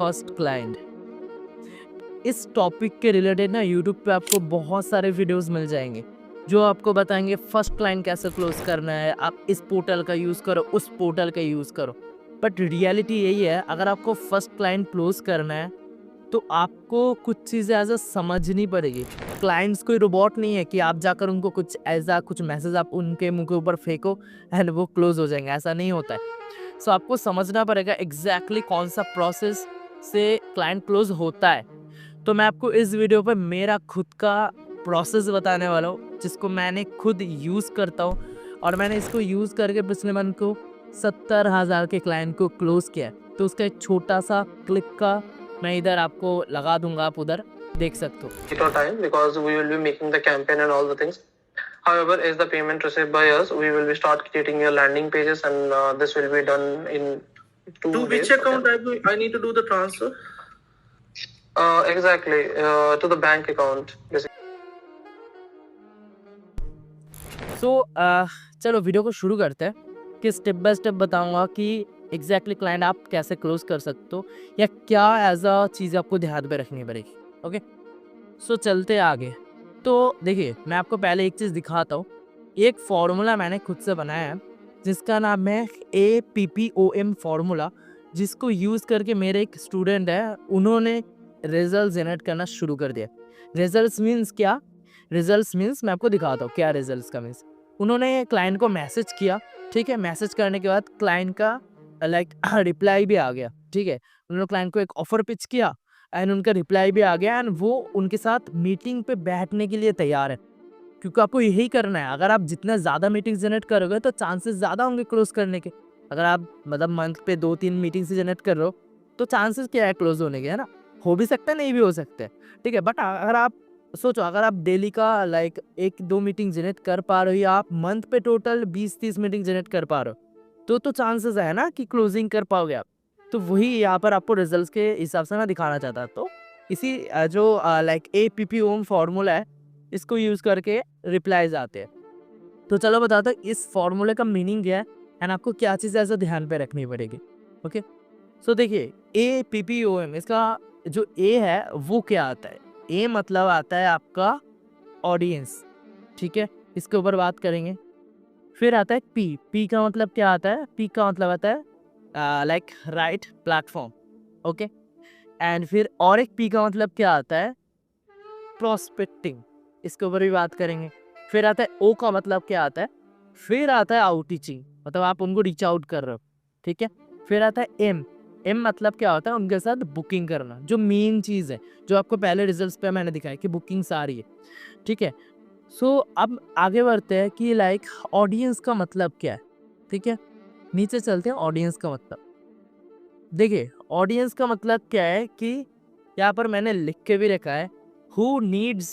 First client. इस topic के related ना यूट्यूब पे आपको बहुत सारे वीडियोस मिल जाएंगे जो आपको बताएंगे फर्स्ट क्लाइंट कैसे क्लोज करना है, आप इस पोर्टल का यूज़ करो, उस पोर्टल का यूज़ करो। बट रियलिटी यही है, अगर आपको फर्स्ट क्लाइंट क्लोज करना है तो आपको कुछ चीज़ें एज अ समझनी पड़ेगी। क्लाइंट्स कोई रोबोट नहीं है कि आप जाकर उनको कुछ ऐसा कुछ मैसेज आप उनके मुंह के ऊपर फेंको एंड वो क्लोज हो जाएंगे, ऐसा नहीं होता है। सो आपको समझना पड़ेगा एग्जैक्टली कौन सा प्रोसेस से क्लाइंट क्लोज होता है। तो मैं आपको इस वीडियो पर मेरा खुद का प्रोसेस बताने वाला हूँ जिसको मैंने खुद यूज़ करता हूँ और मैंने इसको यूज़ करके पिछले मंथ को 70,000 के क्लाइंट को क्लोज किया है। तो उसका एक छोटा सा क्लिप का मैं इधर आपको लगा दूंगा, आप उधर देख सकते हो। Take our time because we will be making the campaign and all the things. However, as the payment received by us, we will be start creating your landing pages, and this will be done in 2 To days. which account I need to do the transfer? Exactly, to the bank account. सो चलो video को शुरू करते हैं कि step by step बताऊंगा कि exactly client आप कैसे क्लोज कर सकते हो या क्या एज अ चीज़ आपको ध्यान में रखनी पड़ेगी। ओके, सो चलते आगे। तो देखिए, मैं आपको पहले एक चीज़ दिखाता हूँ। एक फॉर्मूला मैंने खुद से बनाया है जिसका नाम है APPOM फॉर्मूला, जिसको यूज़ करके मेरे एक स्टूडेंट है, उन्होंने रिजल्ट जनरेट करना शुरू कर दिया। रिजल्ट्स मीन्स क्या? रिजल्ट्स मीन्स मैं आपको दिखाता हूँ क्या रिजल्ट्स का मीन्स। उन्होंने क्लाइंट को मैसेज किया, ठीक है। मैसेज करने के बाद क्लाइंट का लाइक रिप्लाई भी आ गया, ठीक है। उन्होंने क्लाइंट को एक ऑफर पिच किया एंड उनका रिप्लाई भी आ गया एंड वो उनके साथ मीटिंग पे बैठने के लिए तैयार है, क्योंकि आपको यही करना है। अगर आप जितना ज़्यादा मीटिंग जनरेट करोगे तो चांसेस ज़्यादा होंगे क्लोज करने के। अगर आप मतलब मंथ पे 2-3 मीटिंग से जनरेट कर रहे हो तो चांसेस क्या है क्लोज होने के, है ना। हो भी सकता है, नहीं भी हो सकता है, ठीक है। बट अगर आप सोचो, अगर आप डेली का लाइक 1-2 मीटिंग जनरेट कर पा रहे हो या आप मंथ पे टोटल 20-30 मीटिंग जनरेट कर पा रहे हो तो चांसेस है ना कि क्लोजिंग कर पाओगे आप। तो वही यहाँ पर आपको रिजल्ट्स के हिसाब से ना दिखाना चाहता है। तो इसी जो लाइक APPOM फॉर्मूला है, इसको यूज़ करके रिप्लाईज आते हैं। तो चलो बताता हूँ इस फॉर्मूले का मीनिंग क्या है एंड आपको क्या चीज़ ऐसा ध्यान पे रखनी पड़ेगी। ओके, सो देखिए, APPOM, इसका जो A है वो क्या आता है? A मतलब आता है आपका ऑडियंस, ठीक है, इसके ऊपर बात करेंगे। फिर आता है P का मतलब क्या आता है? P का मतलब आता है like right platform, okay. And फिर और एक P का मतलब क्या आता है? प्रोस्पेक्टिंग, इसके ऊपर भी बात करेंगे। फिर आता है O का मतलब क्या आता है? फिर आता है आउटरीचिंग, मतलब आप उनको रीच आउट कर रहे हो, ठीक है। फिर आता है M मतलब क्या होता है? उनके साथ बुकिंग करना, जो मेन चीज़ है, जो आपको पहले रिजल्ट्स पे मैंने दिखाया कि बुकिंग्स आ रही है, ठीक है। सो अब आगे बढ़ते हैं कि लाइक ऑडियंस का मतलब क्या है, ठीक है। नीचे चलते हैं, ऑडियंस का मतलब देखिए। ऑडियंस का मतलब क्या है कि यहाँ पर मैंने लिख के भी रखा है, who needs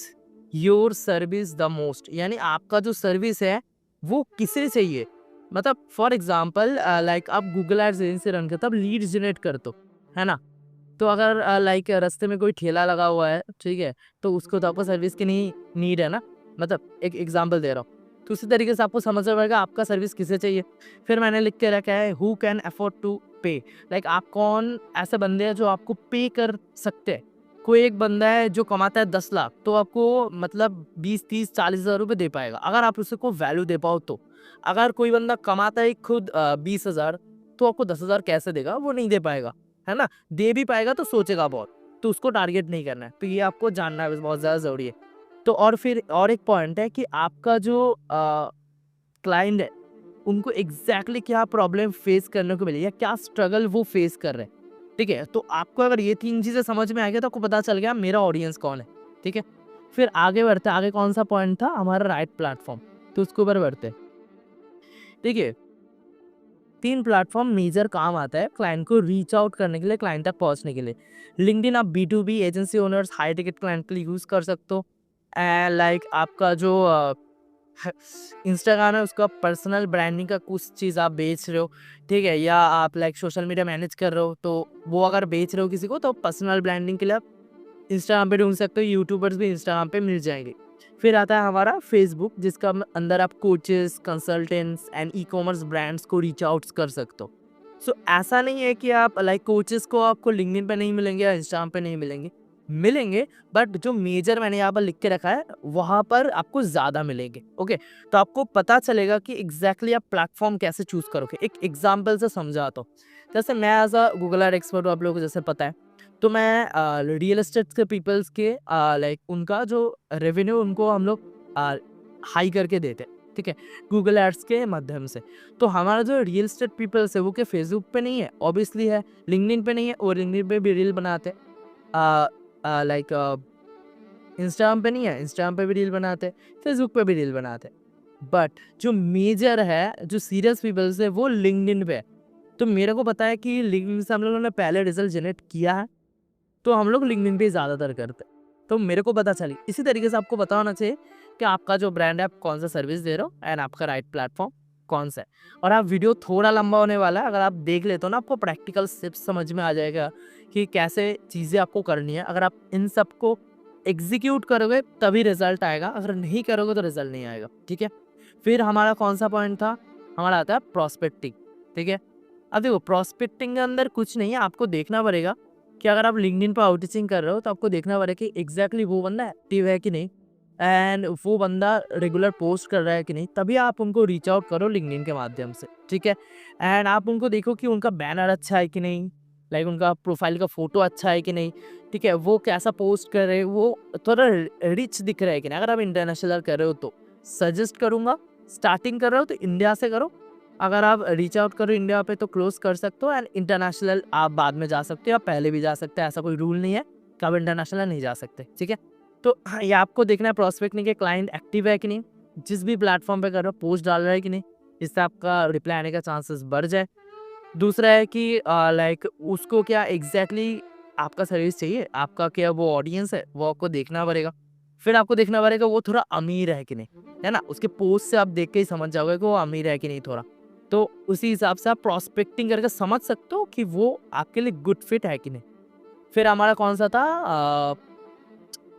your service the most, यानी आपका जो सर्विस है वो किसे चाहिए। मतलब फॉर एग्जांपल लाइक आप गूगल एड्स एजेंसी रन करते हो, अब लीड्स जनरेट करते हो, है ना। तो अगर लाइक रास्ते में कोई ठेला लगा हुआ है, ठीक है, तो उसको तो आपको सर्विस की नहीं नीड है ना। मतलब एक एग्जांपल दे रहा हूँ, तो उसी तरीके से आपको समझना पड़ेगा आपका सर्विस किसे चाहिए। फिर मैंने लिख के रखा है हु कैन अफोर्ड टू पे, लाइक आप कौन ऐसे बंदे हैं जो आपको पे कर सकते हैं। कोई एक बंदा है जो कमाता है 10 लाख, तो आपको मतलब 20-30-40 हज़ार रुपये दे पाएगा अगर आप उसे को वैल्यू दे पाओ तो। अगर कोई बंदा कमाता है खुद 20 हज़ार, तो आपको 10 हज़ार कैसे देगा? वो नहीं दे पाएगा, है ना। दे भी पाएगा तो सोचेगा बहुत, तो उसको टारगेट नहीं करना है। तो ये आपको जानना है, बहुत ज़्यादा ज़रूरी है। तो और फिर और एक पॉइंट है कि आपका जो क्लाइंट है उनको एग्जैक्टली क्या प्रॉब्लम फेस करने को मिली या क्या स्ट्रगल वो फेस कर रहे हैं, ठीक है। तो आपको अगर ये 3 चीज़ें समझ में आ गया तो आपको पता चल गया मेरा ऑडियंस कौन है, ठीक है। फिर आगे बढ़ते, आगे कौन सा पॉइंट था हमारा? Right platform. तो उसके ऊपर बढ़ते, देखिए 3 प्लेटफॉर्म मेजर काम आता है क्लाइंट को रीच आउट करने के लिए, क्लाइंट तक पहुंचने के लिए। लिंक्डइन आप B2B agency owners, high ticket client के लिए यूज़ कर सकते हो। एंड लाइक आपका जो इंस्टाग्राम है उसका पर्सनल ब्रांडिंग का कुछ चीज़ आप बेच रहे हो, ठीक है, या आप लाइक सोशल मीडिया मैनेज कर रहे हो, तो वो अगर बेच रहे हो किसी को तो पर्सनल ब्रांडिंग के लिए आप इंस्टाग्राम पे ढूंढ सकते हो। यूट्यूबर्स भी इंस्टाग्राम पे मिल जाएंगे। फिर आता है हमारा फेसबुक, जिसका अंदर आप coaches, consultants and e commerce brands को रीच आउट कर सकते हो, सो ऐसा नहीं है कि आप लाइक कोचेस को आपको लिंक्डइन पे नहीं मिलेंगे या इंस्टाग्राम पे नहीं मिलेंगे, बट जो मेजर मैंने यहाँ पर लिख के रखा है वहाँ पर आपको ज़्यादा मिलेंगे। ओके, तो आपको पता चलेगा कि एग्जैक्टली आप प्लेटफॉर्म कैसे चूज करोगे। एक एग्जाम्पल से समझाता हूँ। जैसे मैं as a Google ad expert हूँ, आप लोगों को जैसे पता है, तो मैं रियल एस्टेट के पीपल्स के लाइक उनका जो रेवेन्यू उनको हम लोग हाई करके देते हैं, ठीक है, गूगल एड्स के माध्यम से। तो हमारा जो रियल एस्टेट पीपल्स है वो क्या फेसबुक पे नहीं है, ऑब्वियसली है, लिंक्डइन पे नहीं है, और लिंक्डइन पे भी रील बनाते हैं, लाइक इंस्टाग्राम पे नहीं है, इंस्टाग्राम पे भी रील बनाते हैं, फेसबुक पे भी रील बनाते हैं। बट जो मेजर है, जो सीरियस पीपल्स है, वो लिंक्डइन पे है। तो मेरे को पता है कि लिंक्डइन से हम लोगों ने पहले रिजल्ट जनरेट किया है, तो हम लोग लिंक्डइन पे ज़्यादातर करते हैं। तो मेरे को पता चली। इसी तरीके से आपको पता होना चाहिए कि आपका जो ब्रांड है, आप कौन सा सर्विस दे रहे हो एंड आपका राइट प्लेटफॉर्म कौन सा है। और आप वीडियो थोड़ा लंबा होने वाला है, अगर आप देख लेते हो ना, आपको प्रैक्टिकल स्टेप्स समझ में आ जाएगा कि कैसे चीज़ें आपको करनी है। अगर आप इन सबको एग्जीक्यूट करोगे तभी रिजल्ट आएगा, अगर नहीं करोगे तो रिजल्ट नहीं आएगा, ठीक है। फिर हमारा कौन सा पॉइंट था, हमारा आता है प्रोस्पेक्टिंग, ठीक है। अब देखो, प्रोस्पेक्टिंग के अंदर कुछ नहीं है, आपको देखना पड़ेगा कि अगर आप लिंक्डइन पर आउटरीचिंग कर रहे हो तो आपको देखना पड़ेगा कि एग्जैक्टली वो बंदा एक्टिव है कि नहीं, एंड वो बंदा रेगुलर पोस्ट कर रहा है कि नहीं, तभी आप उनको रीच आउट करो लिंक्डइन के माध्यम से, ठीक है। एंड आप उनको देखो कि उनका बैनर अच्छा है कि नहीं, लाइक उनका प्रोफाइल का फोटो अच्छा है कि नहीं, ठीक है, वो कैसा पोस्ट कर रहे हैं, वो थोड़ा रिच दिख रहा है कि नहीं। अगर आप इंटरनेशनल कर रहे हो तो सजेस्ट करूँगा, स्टार्टिंग कर रहे हो तो इंडिया से करो। अगर आप रीच आउट करो इंडिया पे तो क्लोज कर सकते हो, एंड इंटरनेशनल आप बाद में जा सकते हो या पहले भी जा सकते हो, ऐसा कोई रूल नहीं है कि आप इंटरनेशनल नहीं जा सकते, ठीक है। तो ये आपको देखना है प्रोस्पेक्ट नहीं कि क्लाइंट एक्टिव है कि नहीं, जिस भी प्लेटफॉर्म पे कर रहे हो पोस्ट डाल रहा है कि नहीं, जिससे आपका रिप्लाई आने का चांसेस बढ़ जाए। दूसरा है कि लाइक उसको क्या एग्जैक्टली आपका सर्विस चाहिए, आपका क्या वो ऑडियंस है, वो आपको देखना पड़ेगा। फिर आपको देखना पड़ेगा वो थोड़ा अमीर है कि नहीं, है ना। उसके पोस्ट से आप देख के ही समझ जाओगे कि वो अमीर है कि नहीं थोड़ा। तो उसी हिसाब से आप प्रोस्पेक्टिंग करके समझ सकते हो कि वो आपके लिए गुड फिट है कि नहीं। फिर हमारा कौन सा था,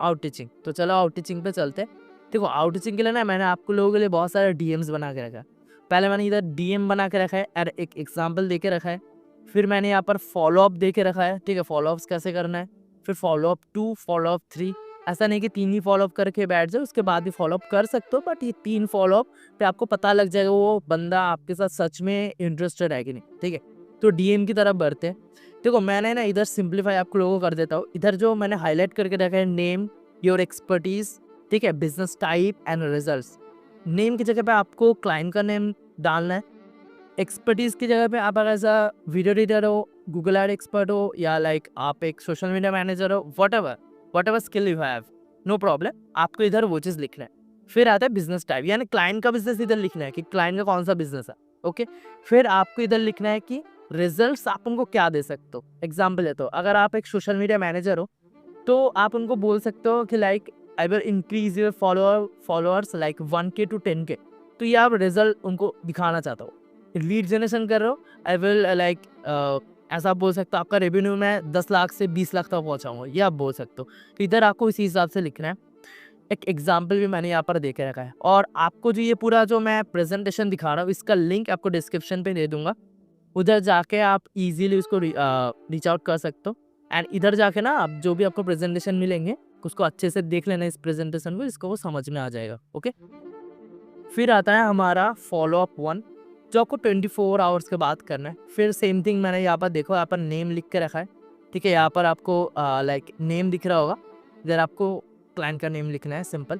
आउटरीचिंग। तो चलो आउटरीचिंग पे चलते हैं। देखो, आउटरीचिंग के लिए ना मैंने आपको लोगों के लिए बहुत सारे डीएम्स बना के रखा है। पहले मैंने इधर डीएम बना के रखा है और एक एग्जाम्पल दे के रखा है। फिर मैंने यहाँ पर फॉलोअप दे के रखा है, ठीक है, फॉलोअप्स कैसे करना है। फिर फॉलोअप 2, फॉलोअप 3। ऐसा नहीं कि 3 ही फॉलोअप करके बैठ जाओ, उसके बाद भी फॉलोअप कर सकते हो, बट ये 3 फॉलोअप पे आपको पता लग जाएगा वो बंदा आपके साथ सच में इंटरेस्टेड है कि नहीं, ठीक है। तो डीएम की तरफ बढ़ते हैं। देखो, मैंने ना इधर सिंप्लीफाई आपको लोगों को कर देता हूँ। इधर जो मैंने हाईलाइट करके रखा है, नेम, योर एक्सपर्टीज, ठीक है, business type and results. Name की जगह पे आपको क्लाइंट का नेम डालना है। एक्सपर्टीज की जगह पे आप अगर एज अ वीडियो एडिटर हो, गूगल एड एक्सपर्ट हो, या लाइक आप एक सोशल मीडिया मैनेजर हो, whatever skill you have, no problem, आपको इधर वो चीज़ लिखना है। फिर आता है बिजनेस टाइप, यानी क्लाइंट का बिजनेस इधर लिखना है कि क्लाइंट का कौन सा बिजनेस है, ओके। फिर आपको इधर लिखना है कि रिजल्ट्स आप उनको क्या दे सकते हो। एग्जाम्पल है, तो अगर आप एक सोशल मीडिया मैनेजर हो तो आप उनको बोल सकते हो कि like I will increase your followers like 1K to 10K। तो ये आप रिजल्ट उनको दिखाना चाहता हो। लीड जनरेशन कर रहे हो, आई विल लाइक ऐसा आप बोल सकते हो आपका रेवेन्यू मैं 10 लाख से 20 लाख तक पहुंचाऊंगा, ये आप बोल सकते हो। तो इधर आपको इसी हिसाब से लिखना है। एक एग्जाम्पल भी मैंने यहाँ पर दे के रखा है, और आपको जो ये पूरा जो मैं प्रेजेंटेशन दिखा रहा हूँ इसका लिंक आपको डिस्क्रिप्शन पे दे दूंगा। उधर जाके आप इजीली उसको रीच आउट कर सकते हो। एंड इधर जाके ना आप जो भी आपको प्रेजेंटेशन मिलेंगे उसको अच्छे से देख लेना, इस प्रेजेंटेशन को, इसको वो समझ में आ जाएगा, ओके। फिर आता है हमारा फॉलोअप 1, जो आपको 24 आवर्स के बाद करना है। फिर सेम थिंग मैंने यहाँ पर देखो, यहाँ पर नेम लिख के रखा है, ठीक है। यहाँ पर आपको लाइक नेम दिख रहा होगा, इधर आपको क्लाइंट का नेम लिखना है, सिंपल।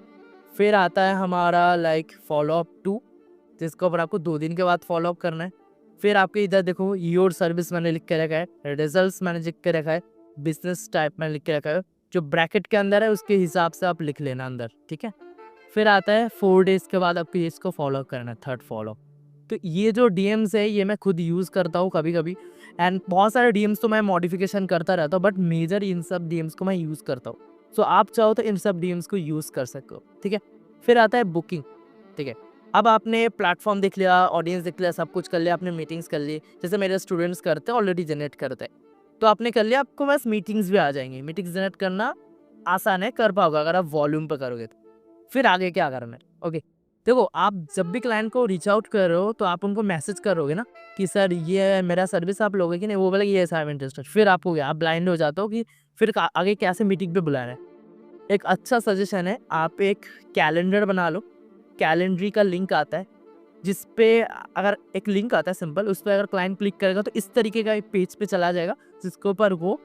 फिर आता है हमारा लाइक फॉलोअप 2, जिसके ऊपर आपको 2 दिन के बाद फॉलोअप करना है। फिर आपके इधर देखो, योर सर्विस मैंने लिख के रखा है, रिजल्ट्स मैंने लिख के रखा है, बिजनेस टाइप मैंने लिख के रखा है। जो ब्रैकेट के अंदर है उसके हिसाब से आप लिख लेना अंदर, ठीक है। फिर आता है 4 डेज के बाद आपको इसको फॉलो करना है, थर्ड फॉलो। तो ये जो डीएम्स है ये मैं खुद यूज़ करता हूँ कभी कभी, एंड बहुत सारे डीएम्स तो मैं मॉडिफिकेशन करता रहता हूँ, बट मेजर इन सब डीएम्स को मैं यूज़ करता हूँ। सो आप चाहो तो इन सब डीएम्स को यूज़ कर सकते हो, ठीक है। फिर आता है बुकिंग, ठीक है। अब आपने प्लेटफॉर्म देख लिया, ऑडियंस देख लिया, सब कुछ कर लिया, आपने मीटिंग्स कर ली, जैसे मेरे स्टूडेंट्स करते हैं, ऑलरेडी जनरेट करते हैं, तो आपने कर लिया, आपको बस मीटिंग्स भी आ जाएंगी। मीटिंग्स जनरेट करना आसान है, कर पाओगे अगर आप वॉल्यूम पर करोगे तो। फिर आगे क्या करना है, ओके। देखो आप जब भी क्लाइंट को रीच आउट कर रहे हो तो आप उनको मैसेज करोगे ना कि सर ये मेरा सर्विस आप लोगे कि नहीं, वो बोले कि ये आई एम इंटरेस्टेड, फिर आपको क्या, आप ब्लाइंड हो जाते हो कि फिर आगे कैसे मीटिंग पे बुलाना है। एक अच्छा सजेशन है, आप एक कैलेंडर बना लो। कैलेंडरी का लिंक आता है जिस पे अगर एक लिंक आता है सिंपल, उस पर अगर क्लाइंट क्लिक करेगा तो इस तरीके का एक पेज पे चला जाएगा जिसके ऊपर वो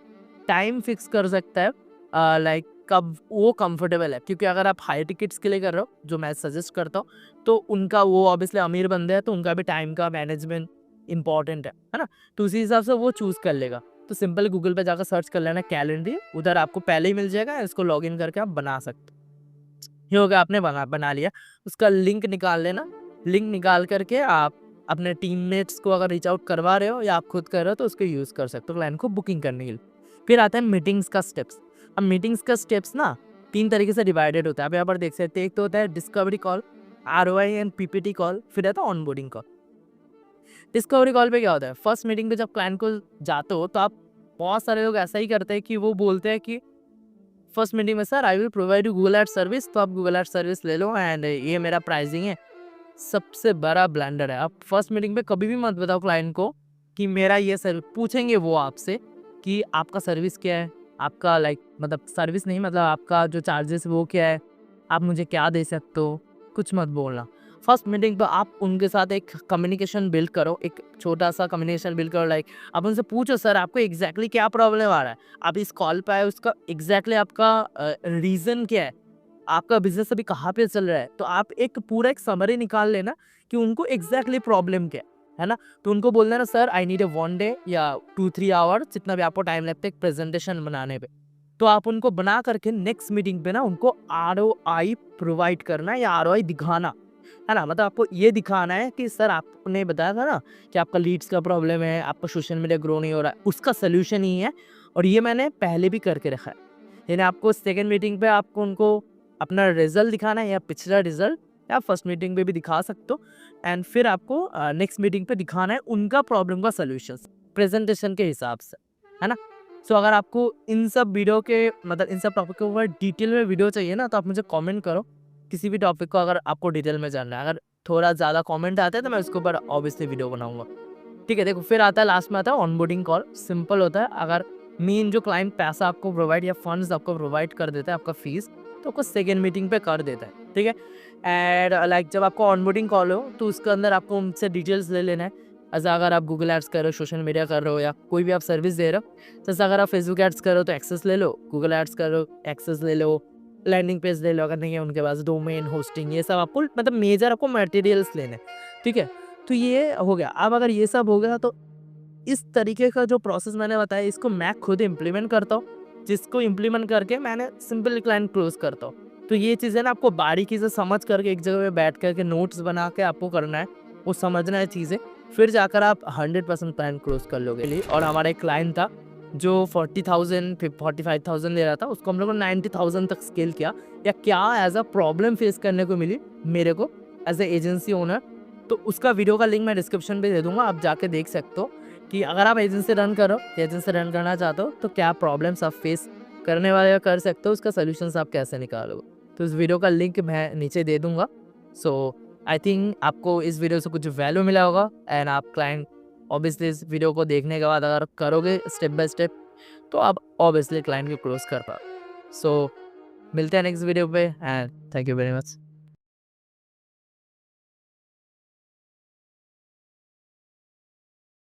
टाइम फिक्स कर सकता है लाइक कब वो कंफर्टेबल है। क्योंकि अगर आप हाई टिकट्स के लिए कर रहे हो, जो मैं सजेस्ट करता हूँ, तो उनका वो ऑब्वियसली अमीर बंदे हैं तो उनका भी टाइम का मैनेजमेंट इंपॉर्टेंट है ना। तो उसी हिसाब से वो चूज़ कर लेगा। तो सिंपल गूगल पे जाकर सर्च कर लेना कैलेंडर, उधर आपको पहले ही मिल जाएगा, इसको लॉगिन करके आप बना सकते हो। ये हो गया, आपने बना लिया। उसका लिंक निकाल लेना। लिंक निकाल करके आप अपने टीममेट्स को अगर रीच आउट करवा रहे हो या आप खुद कर रहे हो तो उसको यूज़ कर सकते हो क्लाइंट को बुकिंग करने के लिए। फिर आता है मीटिंग्स का स्टेप्स। अब मीटिंग्स का स्टेप्स ना 3 तरीके से डिवाइडेड होता है। आप यहाँ पर देख सकते हैं, एक तो होता है discovery call, ROI and PPT call, फिर आता है ऑनबोर्डिंग कॉल। डिस्कवरी कॉल पे क्या होता है, फर्स्ट मीटिंग पे जब क्लाइंट को जाते हो तो आप, बहुत सारे लोग ऐसा ही करते हैं कि वो बोलते हैं कि फर्स्ट मीटिंग में sir I will provide you Google ad service, तो आप गूगल एड सर्विस ले लो एंड ये मेरा प्राइसिंग है। सबसे बड़ा ब्लंडर है। आप फर्स्ट मीटिंग पे कभी भी मत बताओ क्लाइंट को कि मेरा ये सर्विस, पूछेंगे वो आपसे कि आपका सर्विस क्या है, आपका लाइक मतलब सर्विस नहीं, मतलब आपका जो चार्जेस वो क्या है, आप मुझे क्या दे सकते हो, कुछ मत बोलना। फर्स्ट मीटिंग पे आप उनके साथ एक कम्युनिकेशन बिल्ड करो, एक छोटा सा कम्युनिकेशन बिल्ड करो। लाइक आप उनसे पूछो सर आपको एग्जैक्टली क्या प्रॉब्लम आ रहा है, आप इस कॉल पे आए, उसका एग्जैक्टली आपका रीज़न क्या है, आपका बिजनेस अभी कहाँ पे चल रहा है। तो आप एक पूरा एक समरी निकाल लेना कि उनको एग्जैक्टली प्रॉब्लम क्या है ना। तो उनको बोलना ना sir I need a 1 day या 2-3 आवर्स, जितना भी आपको टाइम लगता है एक प्रेजेंटेशन बनाने पे। तो आप उनको बना करके नेक्स्ट मीटिंग पे ना उनको ROI प्रोवाइड करना है या ROI दिखाना है ना। मतलब आपको ये दिखाना है कि सर आपने बताया था ना कि आपका लीड्स का प्रॉब्लम है, आपका सोशल मीडिया ग्रो नहीं हो रहा है, उसका सोल्यूशन ही है और ये मैंने पहले भी करके रखा है। यानी आपको सेकेंड मीटिंग पे आपको उनको अपना रिजल्ट दिखाना है या पिछला रिजल्ट, या फर्स्ट मीटिंग पे भी दिखा सकते हो एंड फिर आपको नेक्स्ट मीटिंग पे दिखाना है उनका प्रॉब्लम का सोल्यूशन प्रेजेंटेशन के हिसाब से, है ना। सो अगर आपको इन सब वीडियो के मतलब इन सब टॉपिक के ऊपर डिटेल में वीडियो चाहिए ना, तो आप मुझे कमेंट करो किसी भी टॉपिक को, अगर आपको डिटेल में जानना है। अगर थोड़ा ज़्यादा कमेंट आते हैं तो मैं उसके ऊपर ऑब्वियसली वीडियो बनाऊंगा, ठीक है। देखो फिर आता है लास्ट में आता है ऑनबोर्डिंग कॉल। सिंपल होता है, अगर मेन जो क्लाइंट पैसा आपको प्रोवाइड या फंड्स आपको प्रोवाइड कर देता है, आपका फीस, तो आपको सेकेंड मीटिंग पे कर देता है, ठीक है। एंड लाइक जब आपको ऑनबोर्डिंग कॉल हो तो उसके अंदर आपको उनसे डिटेल्स ले लेना है। ऐसा अगर आप गूगल एड्स कर रहे हो, सोशल मीडिया कर रहे हो या कोई भी आप सर्विस दे रहे हो, जैसे अगर आप फेसबुक एड्स कर रहे हो तो एक्सेस ले लो, गूगल एड्स कर रहे हो एक्सेस ले लो, लैंडिंग पेज ले लो अगर नहीं है उनके पास, डोमेन होस्टिंग, ये सब आपको मतलब मेजर आपको मटेरियल्स लेने, ठीक है। तो ये हो गया। अब अगर ये सब हो गया तो इस तरीके का जो प्रोसेस मैंने बताया इसको मैं खुद इम्प्लीमेंट करता हूँ, जिसको इम्प्लीमेंट करके मैंने सिंपल क्लाइंट क्लोज करता हूँ। तो ये चीज़ें ना आपको बारीकी से समझ करके एक जगह पे बैठ करके नोट्स बना के आपको करना है, वो समझना है चीज़ें, फिर जाकर आप 100% क्लाइंट क्लोज कर लोगे। और हमारा एक क्लाइंट था जो 40,000 45,000 ले रहा था, उसको हम लोग ने 90,000 तक स्केल किया। या क्या एज अ प्रॉब्लम फेस करने को मिली मेरे को एज ए एजेंसी ओनर, तो उसका वीडियो का लिंक मैं डिस्क्रिप्शन पे दे दूंगा, आप जाके देख सकते हो कि अगर आप एजेंसी रन करो, एजेंसी रन करना चाहते हो तो क्या प्रॉब्लम्स आप फेस करने वाले कर सकते हो, उसका सोल्यूशन आप कैसे निकालोगे। तो इस वीडियो का लिंक मैं नीचे दे दूंगा। सो आई थिंक आपको इस वीडियो से कुछ वैल्यू मिला होगा एंड आप क्लाइंट ऑब्वियसली इस वीडियो को देखने के बाद अगर करोगे स्टेप बाय स्टेप तो आप ऑब्वियसली क्लाइंट को क्लोज कर पाओ। सो मिलते हैं नेक्स्ट वीडियो पे and thank you very much.